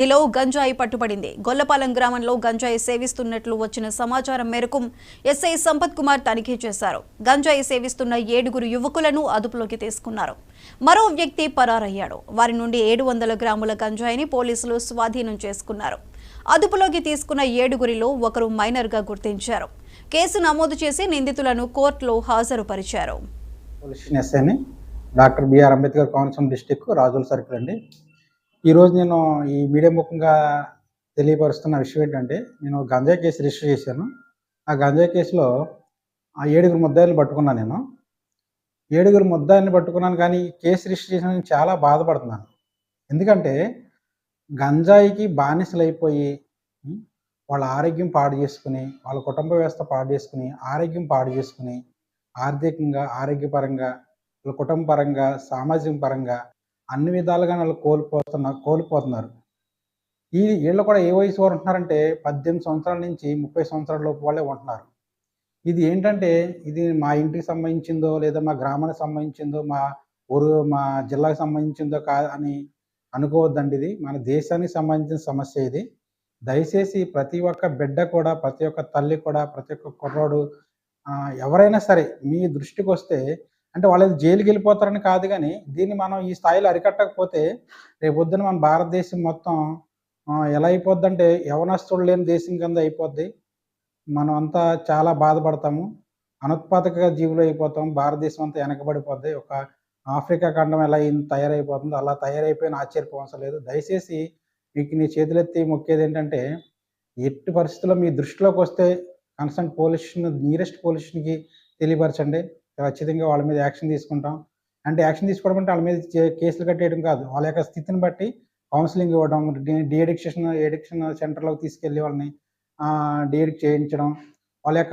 లో గంజాయి పట్టుబడింది. గొల్లపాలెం గ్రామంలో గంజాయి సేవిస్తున్నట్లు వచ్చిన సమాచారం మేరకు ఎస్ఐ సంపత్ కుమార్ తనిఖీ చేశారు. గంజాయి సేవిస్తున్న 7 యువకులను అదుపులోకి తీసుకున్నారు. మరో వ్యక్తి పరారయ్యాడు. వారి నుండి 700 గ్రాముల గంజాయిని పోలీసులు స్వాధీనం చేసుకున్నారు. అదుపులోకి తీసుకున్న 7 ఒకరు మైనర్ గా గుర్తించారు. కేసు నమోదు చేసి నిందితులను కోర్టులో హాజరుపరిచారు. Doctor BR Ambedkar Konaseema district రాజుల సర్కిల్ అండి. ఈరోజు నేను ఈ మీడియా ముఖంగా తెలియపరుస్తున్న విషయం ఏంటంటే, నేను గంజాయి కేసు రిజిస్టర్ చేశాను. ఆ గంజాయి కేసులో ఆ 7 ముద్దాయిలను పట్టుకున్నాను. నేను 7 ముద్దాయిలను పట్టుకున్నాను, కానీ కేసు రిజిస్టర్ చేసిన చాలా బాధపడుతున్నాను. ఎందుకంటే గంజాయికి బానిసలైపోయి వాళ్ళ ఆరోగ్యం పాడు చేసుకుని, వాళ్ళ కుటుంబ వ్యవస్థ పాడు చేసుకుని, ఆరోగ్యం పాడు చేసుకుని, ఆర్థికంగా, ఆరోగ్యపరంగా, వాళ్ళ కుటుంబ పరంగా, సామాజిక పరంగా అన్ని విధాలుగా వాళ్ళు కోల్పోతున్నారు. వీళ్ళు కూడా ఏ వయసు వారు ఉంటున్నారంటే 18 సంవత్సరాల నుంచి 30 సంవత్సరాల లోపు వాళ్ళే ఉంటున్నారు. ఇది ఏంటంటే, ఇది మా ఇంటికి సంబంధించిందో, లేదా మా గ్రామానికి సంబంధించిందో, మా జిల్లాకు సంబంధించిందో అని అనుకోవద్దండి. ఇది మన దేశానికి సంబంధించిన సమస్య. ఇది దయచేసి ప్రతి ఒక్క బిడ్డ కూడా, ప్రతి ఒక్క తల్లి కూడా, ప్రతి ఒక్క కుర్రోడు ఎవరైనా సరే మీ దృష్టికి వస్తే, అంటే వాళ్ళు జైలుకి వెళ్ళిపోతారని కాదు, కానీ దీన్ని మనం ఈ స్థాయిలో అరికట్టకపోతే రేపొద్దున మన భారతదేశం మొత్తం ఎలా అయిపోద్దంటే యవనస్తులు లేని దేశం కింద అయిపోద్ది. మనం అంతా చాలా బాధపడతాము. అనుత్పాదక జీవులు అయిపోతాం. భారతదేశం అంతా వెనకబడిపోద్ది. ఒక ఆఫ్రికా ఖండం ఎలా తయారైపోతుందో అలా తయారైపోయిన ఆశ్చర్యపోవసరం లేదు. దయచేసి మీకు నీ చేతులెత్తి మొక్కేది ఏంటంటే, ఎట్టి పరిస్థితుల్లో మీ దృష్టిలోకి వస్తే కన్సర్న్ నియరెస్ట్ పోలీస్ స్టేషన్కి తెలియపరచండి. ఖచ్చితంగా వాళ్ళ మీద యాక్షన్ తీసుకుంటాం. అంటే యాక్షన్ తీసుకోవడం అంటే వాళ్ళ మీద కేసులు కట్టేయడం కాదు, వాళ్ళ యొక్క స్థితిని బట్టి కౌన్సిలింగ్ ఇవ్వడం, ఎడిక్షన్ సెంటర్లోకి తీసుకెళ్ళి వాళ్ళని డీ అడిక్ట్ చేయించడం, వాళ్ళ యొక్క